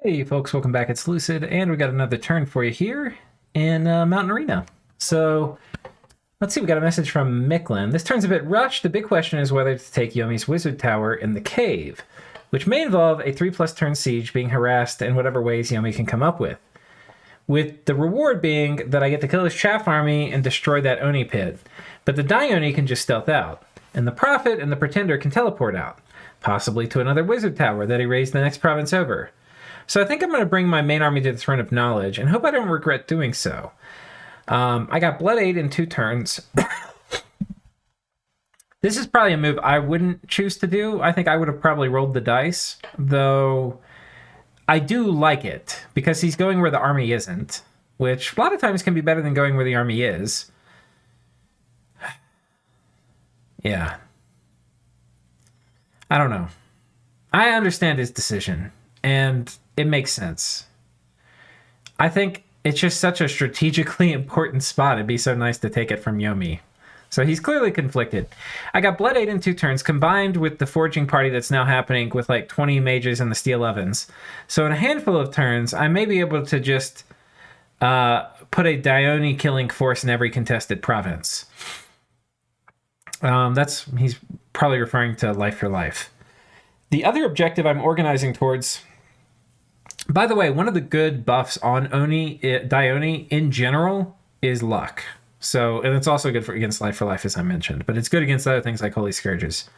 Hey folks, welcome back. It's Lucid, and we got another turn for you here in Mountain Arena. So let's see, we got a message from Micklin. This turn's a bit rushed. The big question is whether to take Yomi's Wizard Tower in the cave, which may involve a 3+ turn siege being harassed in whatever ways Yomi can come up with the reward being that I get to kill his Chaff army and destroy that Oni pit. But the Dione can just stealth out, and the Prophet and the Pretender can teleport out, possibly to another Wizard Tower that he raised the next province over. So I think I'm going to bring my main army to the Throne of Knowledge, and hope I don't regret doing so. I got Blood 8 in 2 turns. This is probably a move I wouldn't choose to do. I think I would have probably rolled the dice, though I do like it, because he's going where the army isn't, which a lot of times can be better than going where the army is. Yeah. I don't know. I understand his decision, and it makes sense. I think it's just such a strategically important spot. It'd be so nice to take it from Yomi. So he's clearly conflicted. I got Blood 8 in 2 turns, combined with the Forging Party that's now happening with like 20 mages and the Steel Ovens. So in a handful of turns, I may be able to just put a Dione killing force in every contested province. He's probably referring to Life for Life. The other objective I'm organizing towards... By the way, one of the good buffs on Dione in general is luck. So, and it's also good against Life for Life, as I mentioned, but it's good against other things like Holy Scourges.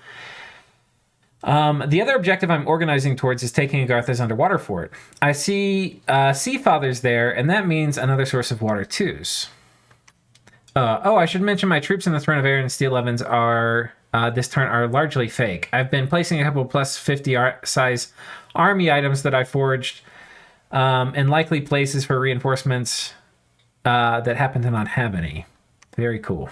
The other objective I'm organizing towards is taking Agarthas Underwater Fort. I see Sea Fathers there, and that means another source of water twos. I should mention my troops in the Throne of Air and Steel Ovens are this turn are largely fake. I've been placing a couple plus 50 size army items that I forged in likely places for reinforcements that happen to not have any. Very cool.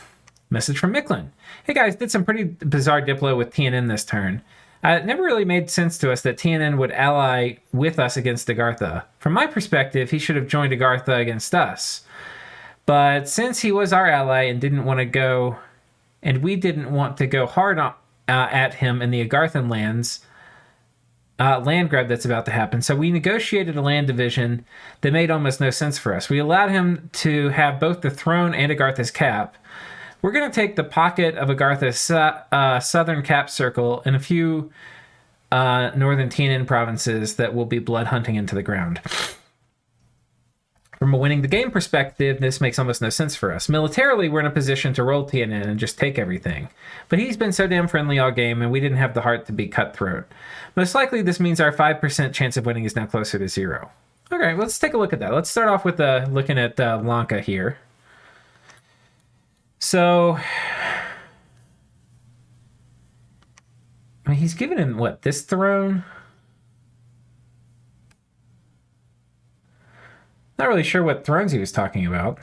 Message from Micklin. Hey guys, did some pretty bizarre Diplo with TNN this turn. It never really made sense to us that TNN would ally with us against Agartha. From my perspective, he should have joined Agartha against us. But since he was our ally and didn't want to go, and we didn't want to go hard at him in the Agarthan lands, land grab that's about to happen. So we negotiated a land division that made almost no sense for us. We allowed him to have both the throne and Agartha's cap. We're going to take the pocket of Agartha's southern cap circle and a few northern TNN provinces that will be blood hunting into the ground. From a winning the game perspective, this makes almost no sense for us. Militarily, we're in a position to roll TNN and just take everything. But he's been so damn friendly all game, and we didn't have the heart to be cutthroat. Most likely, this means our 5% chance of winning is now closer to 0. Okay, let's take a look at that. Let's start off with looking at Lanka here. So, I mean, he's given him, what, this throne? Not really sure what thrones he was talking about.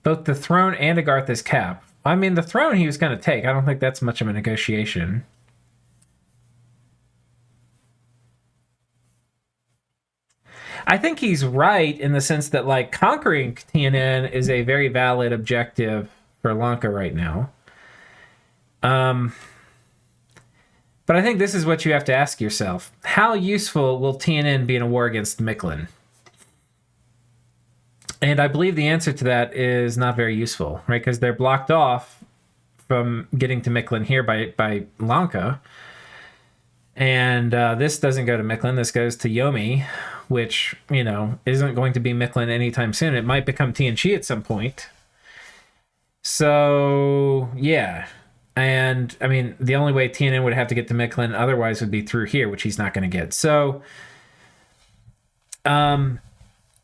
Both the throne and Agartha's cap. I mean, the throne he was going to take. I don't think that's much of a negotiation. I think he's right in the sense that, like, conquering TNN is a very valid objective for Lanka right now. But I think this is what you have to ask yourself. How useful will TNN be in a war against Micklin? And I believe the answer to that is not very useful, right? Because they're blocked off from getting to Micklin here by Lanka. And this doesn't go to Micklin. This goes to Yomi, which, you know, isn't going to be Micklin anytime soon. It might become TNC at some point. So, yeah. And, I mean, the only way TNN would have to get to Micklin otherwise would be through here, which he's not going to get. So,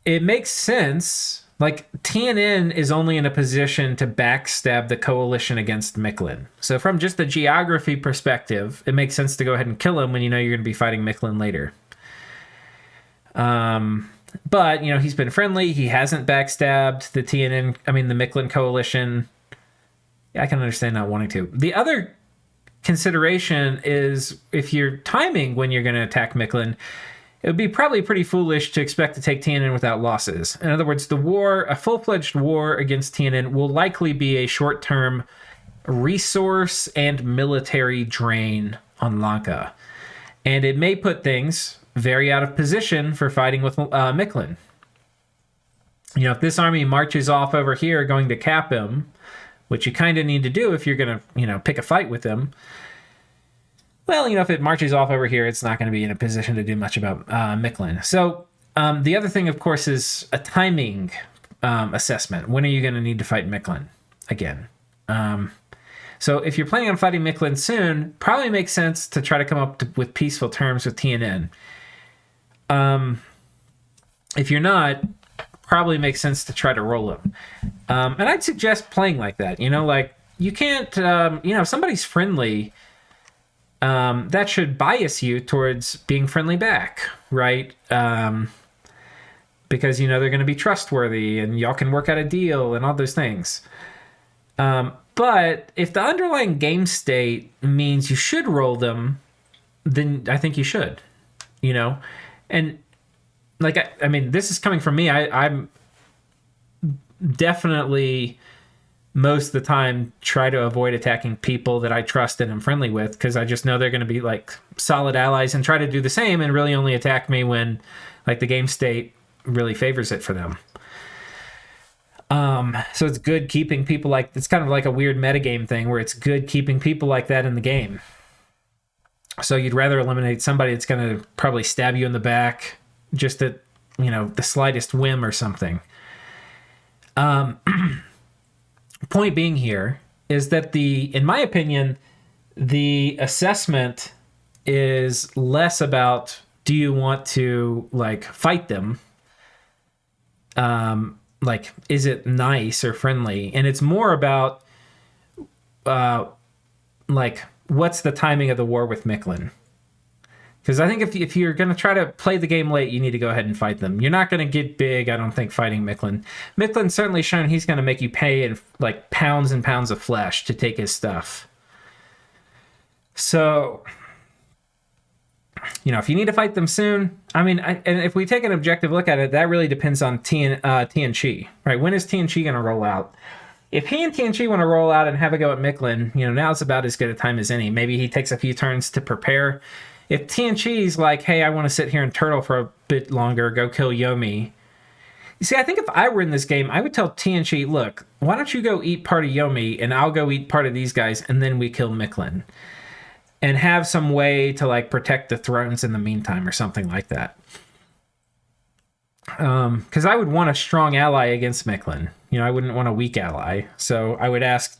it makes sense. Like, TNN is only in a position to backstab the coalition against Micklin. So, from just the geography perspective, it makes sense to go ahead and kill him when you know you're going to be fighting Micklin later. But, you know, he's been friendly. He hasn't backstabbed the Micklin coalition. I can understand not wanting to. The other consideration is if you're timing when you're going to attack Micklin, it would be probably pretty foolish to expect to take TNN without losses. In other words, a full-fledged war against TNN will likely be a short-term resource and military drain on Lanka. And it may put things very out of position for fighting with Miklin. If this army marches off over here going to cap him, which you kind of need to do if you're going to, pick a fight with him, well, if it marches off over here, it's not going to be in a position to do much about Miklin. So the other thing, of course, is a timing assessment. When are you going to need to fight Miklin again? So if you're planning on fighting Miklin soon, probably makes sense to try to come up with peaceful terms with TNN. If you're not, probably makes sense to try to roll him. And I'd suggest playing like that. You can't, if somebody's friendly, that should bias you towards being friendly back, right? Because, they're going to be trustworthy and y'all can work out a deal and all those things. But if the underlying game state means you should roll them, then I think you should, And, this is coming from me. I'm definitely most of the time try to avoid attacking people that I trust and am friendly with, because I just know they're going to be, solid allies, and try to do the same and really only attack me when, the game state really favors it for them. So it's good keeping people it's kind of like a weird metagame thing where it's good keeping people like that in the game. So you'd rather eliminate somebody that's going to probably stab you in the back just at, the slightest whim or something. Point being here is that in my opinion, the assessment is less about, do you want to fight them? Is it nice or friendly? And it's more about, what's the timing of the war with Miklin? Because I think if you're going to try to play the game late, you need to go ahead and fight them. You're not going to get big, I don't think, fighting Miklin. Miklin's certainly shown he's going to make you pay in pounds and pounds of flesh to take his stuff. So, if you need to fight them soon, and if we take an objective look at it, that really depends on Tianchi, right? When is Tianchi going to roll out? If he and Tianchi want to roll out and have a go at Miklin, now's about as good a time as any. Maybe he takes a few turns to prepare. If Tianchi's hey, I want to sit here and turtle for a bit longer, go kill Yomi. You see, I think if I were in this game, I would tell Tianchi, look, why don't you go eat part of Yomi, and I'll go eat part of these guys, and then we kill Miklin. And have some way to protect the thrones in the meantime or something like that. Because I would want a strong ally against Miklin. I wouldn't want a weak ally. So I would ask,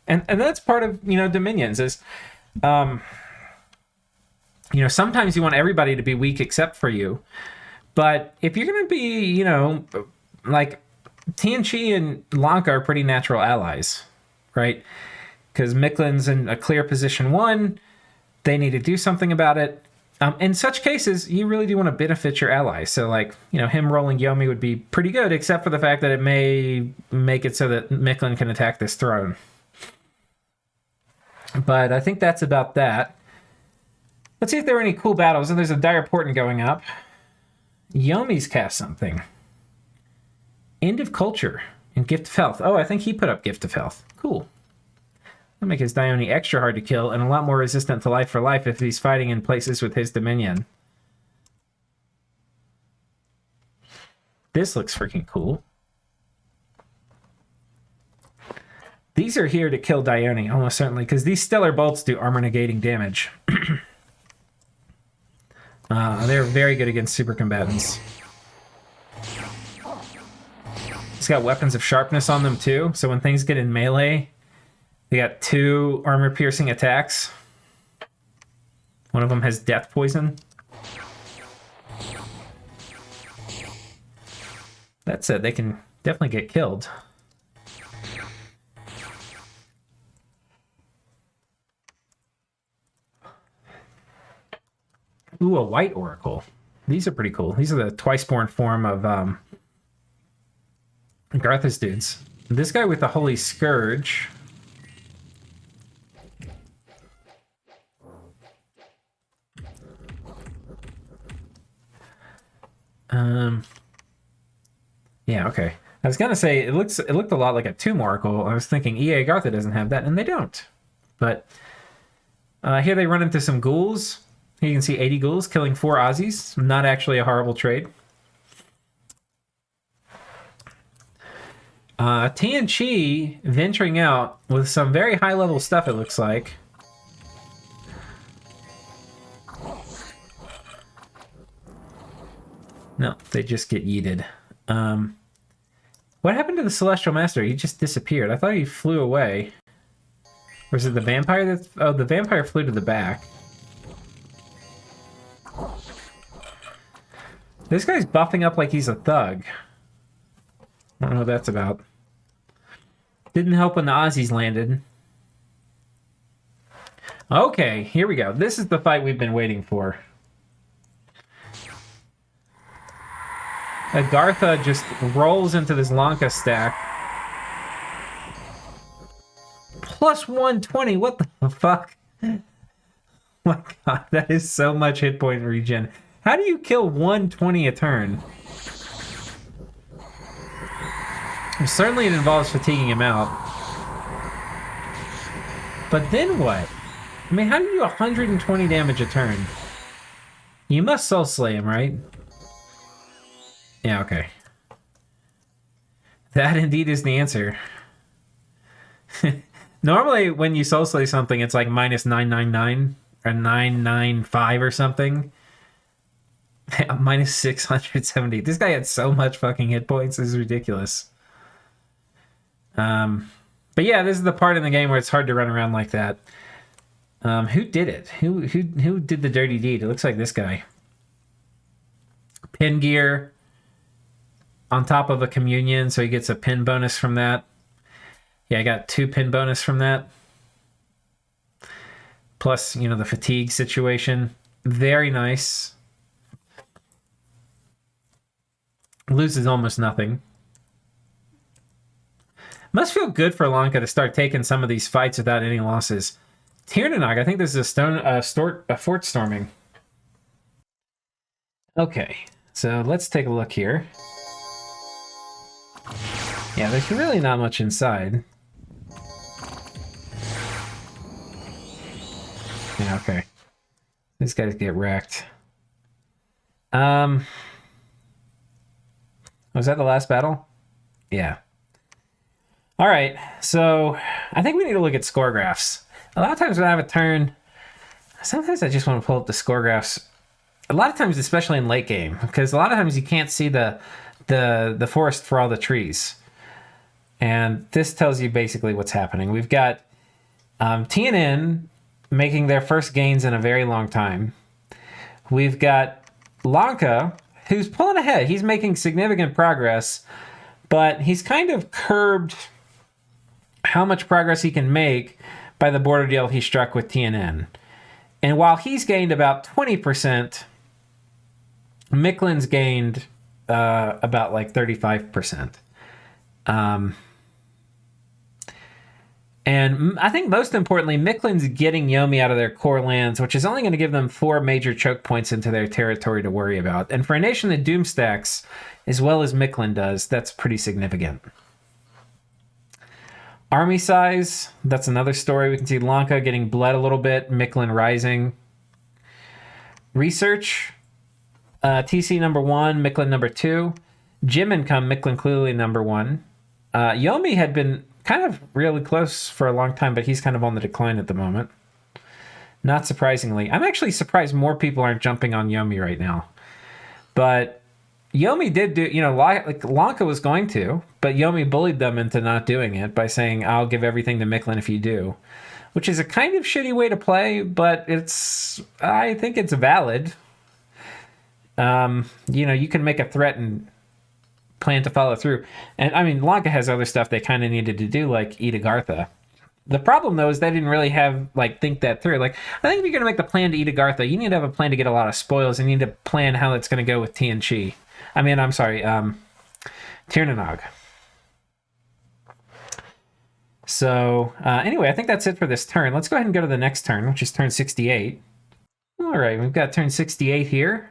and that's part of, Dominions is, sometimes you want everybody to be weak except for you. But if you're going to be, Tianchi and Lanka are pretty natural allies, right? Because Miklin's in a clear position 1. They need to do something about it. In such cases, you really do want to benefit your allies. So, him rolling Yomi would be pretty good, except for the fact that it may make it so that Miklin can attack this throne. But I think that's about that. Let's see if there are any cool battles. And there's a dire portent going up. Yomi's cast something. End of Culture and Gift of Health. Oh, I think he put up Gift of Health. Cool. That'll make his Dione extra hard to kill and a lot more resistant to life for life if he's fighting in places with his Dominion. This looks freaking cool. These are here to kill Dione, almost certainly, because these Stellar Bolts do armor-negating damage. They're very good against super combatants. It's got weapons of sharpness on them, too, so when things get in melee, they got 2 armor-piercing attacks. One of them has death poison. That said, they can definitely get killed. Ooh, a white oracle. These are pretty cool. These are the twice-born form of agarthas dudes. This guy with the Holy Scourge... Yeah, okay. I was gonna say it looked a lot like a Tomb Oracle. I was thinking EA Agartha doesn't have that, and they don't. But here they run into some ghouls. Here you can see 80 ghouls killing 4 Aussies. Not actually a horrible trade. Tianchi venturing out with some very high-level stuff, it looks like. No, they just get yeeted. What happened to the Celestial Master? He just disappeared. I thought he flew away. Or is it the vampire that... Oh, the vampire flew to the back. This guy's buffing up like he's a thug. I don't know what that's about. Didn't help when the Aussies landed. Okay, here we go. This is the fight we've been waiting for. Agartha just rolls into this Lanka stack. Plus 120, what the fuck? Oh my god, that is so much hit point regen. How do you kill 120 a turn? Certainly it involves fatiguing him out. But then what? I mean, how do you do 120 damage a turn? You must soul slay him, right? Yeah, okay. That indeed is the answer. Normally, when you soul slay something, it's like minus 999 or 995 or something. Minus 670. This guy had so much fucking hit points. This is ridiculous. But yeah, this is the part in the game where it's hard to run around like that. Who did it? Who did the dirty deed? It looks like this guy. Pin gear on top of a communion, so he gets a pin bonus from that. Yeah, I got 2 pin bonus from that. Plus, you know, the fatigue situation. Very nice. Loses almost nothing. Must feel good for Lanka to start taking some of these fights without any losses. Tiernanog, I think this is a fort storming. Okay, so let's take a look here. Yeah, there's really not much inside. Yeah, okay. These guys get wrecked. Was that the last battle? Yeah. All right, so I think we need to look at score graphs. A lot of times when I have a turn, sometimes I just want to pull up the score graphs. A lot of times, especially in late game, because a lot of times you can't see the forest for all the trees. And this tells you basically what's happening. We've got TNN making their first gains in a very long time. We've got Lanka, who's pulling ahead. He's making significant progress, but he's kind of curbed how much progress he can make by the border deal he struck with TNN. And while he's gained about 20%, Micklin's gained about like 35%. And I think most importantly, Micklin's getting Yomi out of their core lands, which is only going to give them 4 major choke points into their territory to worry about. And for a nation that doom stacks, as well as Micklin does, that's pretty significant. Army size, that's another story. We can see Lanka getting bled a little bit, Micklin rising. Research, TC number 1, Micklin number 2. Gym income, Micklin clearly number 1. Yomi had been kind of really close for a long time, but he's kind of on the decline at the moment. Not surprisingly. I'm actually surprised more people aren't jumping on Yomi right now. But Yomi did do, you know, like Lanka was going to, but Yomi bullied them into not doing it by saying, I'll give everything to Micklin if you do. Which is a kind of shitty way to play, but I think it's valid. You know, you can make a threat and plan to follow through. And I mean, Lanka has other stuff they kind of needed to do, like eat Agartha. The problem, though, is they didn't really think that through. Like, I think if you're going to make the plan to eat Agartha, you need to have a plan to get a lot of spoils, and you need to plan how it's going to go with Tianchi. Tiernanog. So, anyway, I think that's it for this turn. Let's go ahead and go to the next turn, which is turn 68. All right, we've got turn 68 here.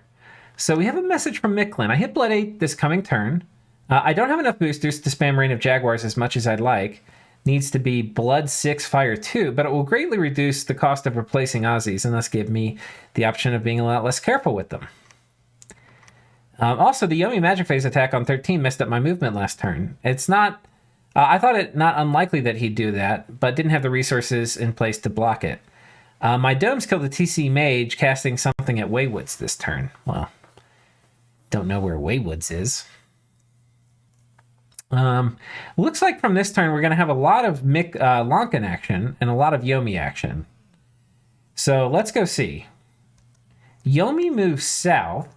So we have a message from Micklin. I hit Blood 8 this coming turn. I don't have enough boosters to spam Reign of Jaguars as much as I'd like. Needs to be Blood 6, Fire 2, but it will greatly reduce the cost of replacing Aussies and thus give me the option of being a lot less careful with them. Also, the Yomi Magic Phase attack on 13 messed up my movement last turn. It's not... I thought it not unlikely that he'd do that, but didn't have the resources in place to block it. My domes killed the TC Mage, casting something at Waywoods this turn. Well, don't know where Waywoods is. Looks like from this turn we're going to have a lot of Lonkin action and a lot of Yomi action. So let's go see. Yomi moves south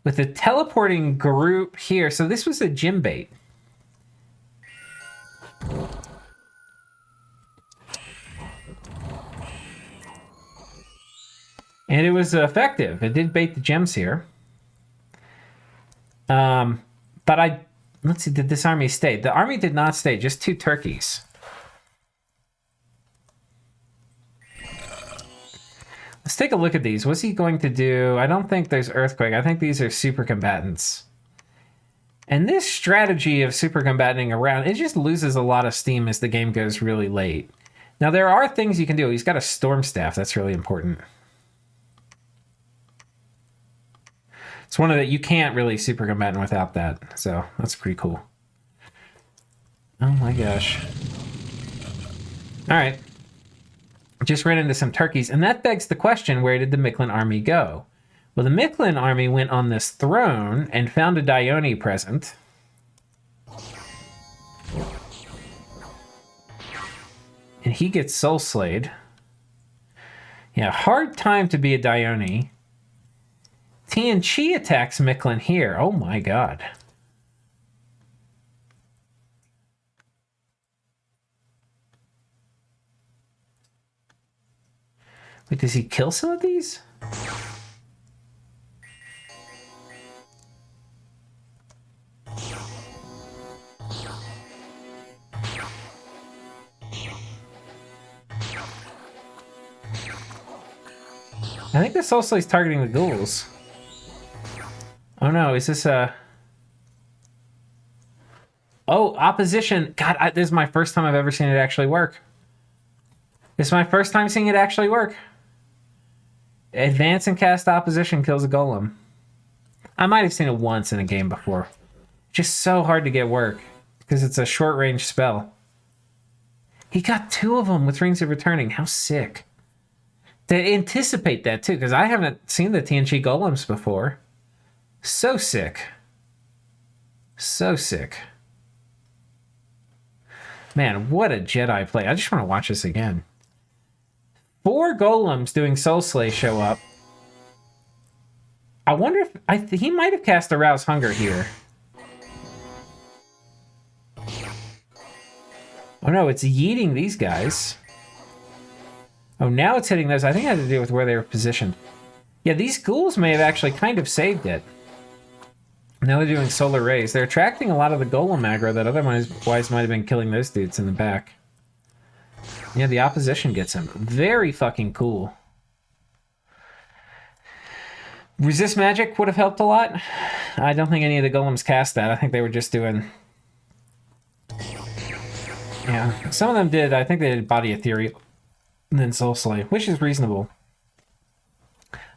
with a teleporting group here. So this was a gym bait. And it was effective. It did bait the gems here. But let's see, did this army stay? The army did not stay, just 2 turkeys. Let's take a look at these. What's he going to do? I don't think there's Earthquake. I think these are super combatants. And this strategy of super combating around, it just loses a lot of steam as the game goes really late. Now, there are things you can do. He's got a Storm Staff. That's really important. It's one of the... You can't really super combatant without that. So, that's pretty cool. Oh my gosh. Alright. Just ran into some turkeys. And that begs the question, where did the Mictlan army go? Well, the Mictlan army went on this throne and found a Dione present. And he gets soul slayed. Yeah, hard time to be a Dione. Tianchi attacks Mictlan here. Oh my god. Wait, does he kill some of these? I think the Soul Slay's targeting the ghouls. Oh no, is this a... Oh, opposition. God, this is my first time I've ever seen it actually work. This is my first time seeing it actually work. Advance and cast opposition kills a golem. I might have seen it once in a game before. Just so hard to get work because it's a short range spell. He got 2 of them with Rings of Returning. How sick. To anticipate that too, because I haven't seen the TNG golems before. So sick. So sick. Man, what a Jedi play. I just want to watch this again. 4 golems doing Soul Slay show up. I wonder if... he might have cast Arouse Hunger here. Oh no, it's yeeting these guys. Oh, now it's hitting those. I think it had to do with where they were positioned. Yeah, these ghouls may have actually kind of saved it. Now they're doing Solar Rays. They're attracting a lot of the golem aggro that otherwise might have been killing those dudes in the back. Yeah, the opposition gets him. Very fucking cool. Resist Magic would have helped a lot. I don't think any of the golems cast that. I think they were just doing... Yeah, some of them did. I think they did Body Ethereal and then Soul Slay, which is reasonable.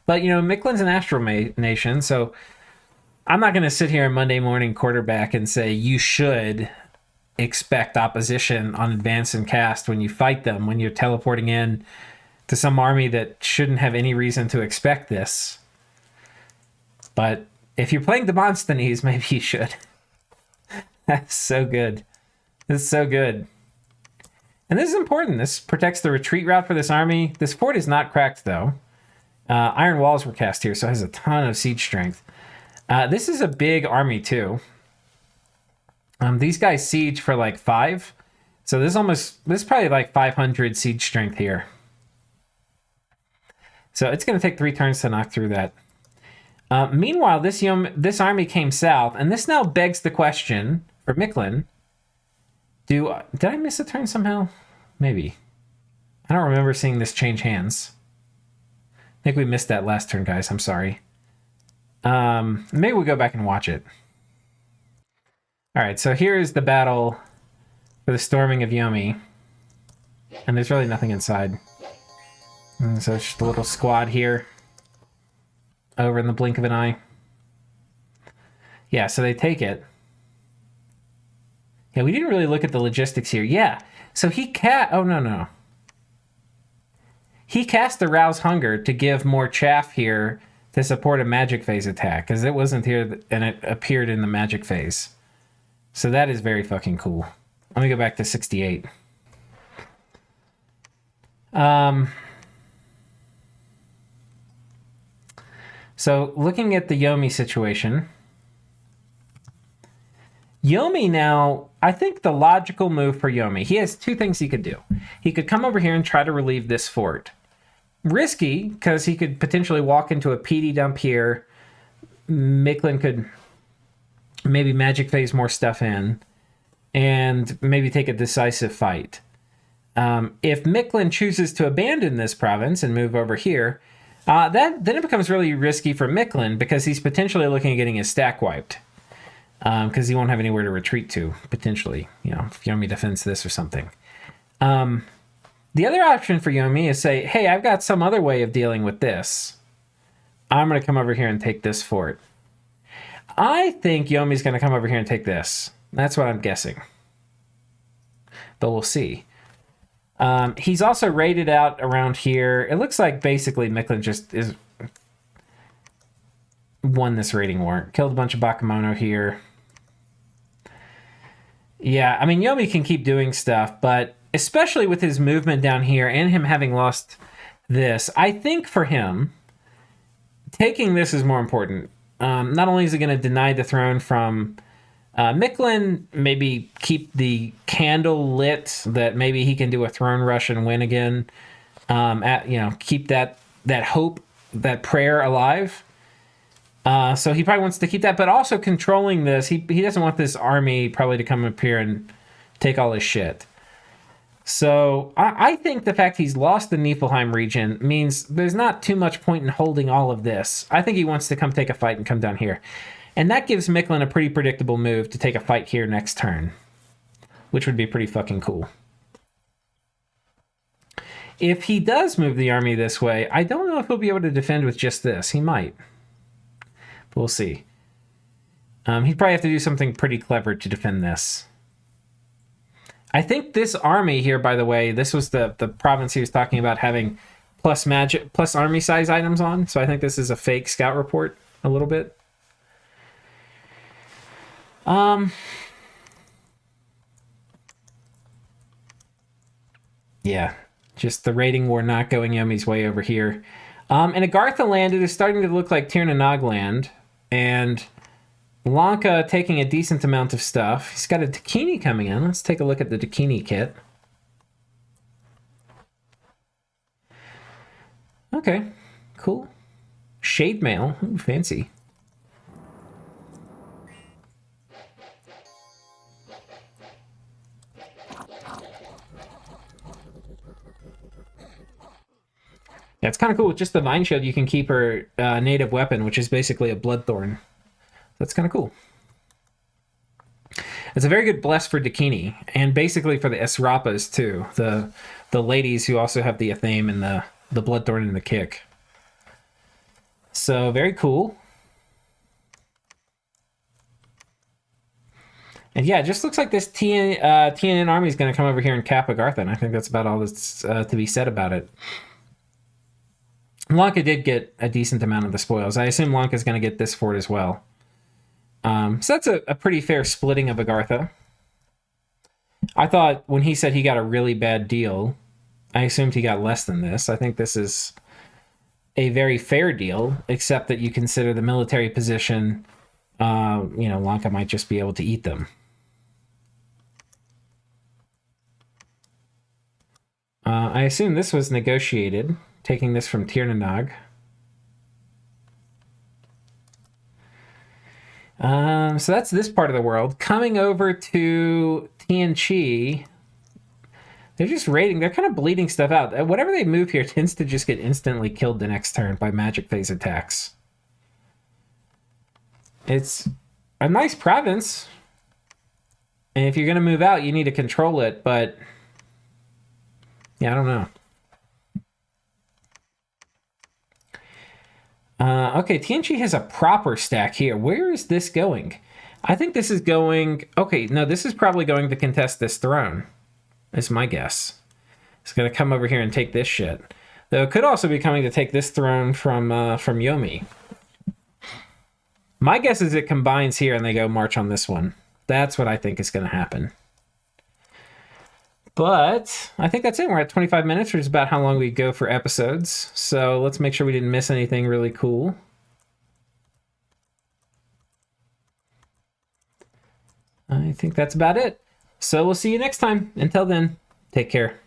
But, you know, Mictlan's an Astral Nation, so I'm not going to sit here on Monday morning quarterback and say you should expect opposition on advance and cast when you fight them, when you're teleporting in to some army that shouldn't have any reason to expect this. But if you're playing Demosthenes, maybe you should. That's so good. This is so good. And this is important. This protects the retreat route for this army. This fort is not cracked, though. Iron walls were cast here, so it has a ton of siege strength. This is a big army, too. These guys siege for like 5. So this is probably like 500 siege strength here. So it's going to take 3 turns to knock through that. Meanwhile, this army came south, and this now begs the question for Mictlan. Did I miss a turn somehow? Maybe. I don't remember seeing this change hands. I think we missed that last turn, guys. I'm sorry. Maybe we'll go back and watch it. All right, so here is the battle for the storming of Yomi. And there's really nothing inside. And so it's just a little squad here. Over in the blink of an eye. Yeah, so they take it. Yeah, we didn't really look at the logistics here. Yeah, so he oh, no. He cast Arouse Hunger to give more chaff here to support a magic phase attack, because it wasn't here and it appeared in the magic phase. So that is very fucking cool. Let me go back to 68. So looking at the Yomi situation, Yomi now, I think the logical move for Yomi, he has two things he could do. He could come over here and try to relieve this fort. Risky, because he could potentially walk into a PD dump here. Micklin could maybe magic phase more stuff in and maybe take a decisive fight. If Micklin chooses to abandon this province and move over here, then it becomes really risky for Micklin, because he's potentially looking at getting his stack wiped. Because he won't have anywhere to retreat to, potentially, if Yomi defends this or something. The other option for Yomi is say, hey, I've got some other way of dealing with this. I'm going to come over here and take this fort. I think Yomi's going to come over here and take this. That's what I'm guessing. But we'll see. He's also raided out around here. It looks like basically Micklin just won this raiding war. Killed a bunch of Bakemono here. Yeah, I mean, Yomi can keep doing stuff, but especially with his movement down here and him having lost this, I think for him, taking this is more important. Not only is it going to deny the throne from Micklin, maybe keep the candle lit, that maybe he can do a throne rush and win again. Keep that hope, that prayer alive. So he probably wants to keep that, but also controlling this. He doesn't want this army probably to come up here and take all his shit. So I think the fact he's lost the Niflheim region means there's not too much point in holding all of this. I think he wants to come take a fight and come down here. And that gives Micklin a pretty predictable move to take a fight here next turn, which would be pretty fucking cool. If he does move the army this way, I don't know if he'll be able to defend with just this. He might. But we'll see. He'd probably have to do something pretty clever to defend this. I think this army here, by the way, this was the province he was talking about having plus magic, plus army size items on. So I think this is a fake scout report a little bit. Yeah, just the raiding war not going Yomi's way over here. In Agartha land, it is starting to look like Tir na Nog land, and Lanka taking a decent amount of stuff. He's got a Dakini coming in. Let's take a look at the Dakini kit. Okay, cool. Shade mail. Ooh, fancy. Yeah, it's kind of cool. With just the Vine Shield, you can keep her native weapon, which is basically a Bloodthorn. That's kind of cool. It's a very good bless for Dakini, and basically for the Esrapas too. The ladies who also have the Athame and the Bloodthorn and the Kick. So, very cool. And yeah, it just looks like this TNN army is going to come over here and cap Agartha, and I think that's about all that's to be said about it. Lanka did get a decent amount of the spoils. I assume Lanka's going to get this fort as well. So that's a pretty fair splitting of Agartha. I thought when he said he got a really bad deal, I assumed he got less than this. I think this is a very fair deal, except that you consider the military position, Lanka might just be able to eat them. I assume this was negotiated, taking this from Tir na Nog. So that's this part of the world. Coming over to Tianchi, they're just raiding. They're kind of bleeding stuff out. Whatever they move here tends to just get instantly killed the next turn by magic phase attacks. It's a nice province. And if you're going to move out, you need to control it, but yeah, I don't know. Okay, TNG has a proper stack here. Where is this going? I think this is going... Okay, no, this is probably going to contest this throne. That's my guess. It's going to come over here and take this shit. Though it could also be coming to take this throne from Yomi. My guess is it combines here and they go march on this one. That's what I think is going to happen. But I think that's it. We're at 25 minutes, which is about how long we go for episodes. So let's make sure we didn't miss anything really cool. I think that's about it. So we'll see you next time. Until then, take care.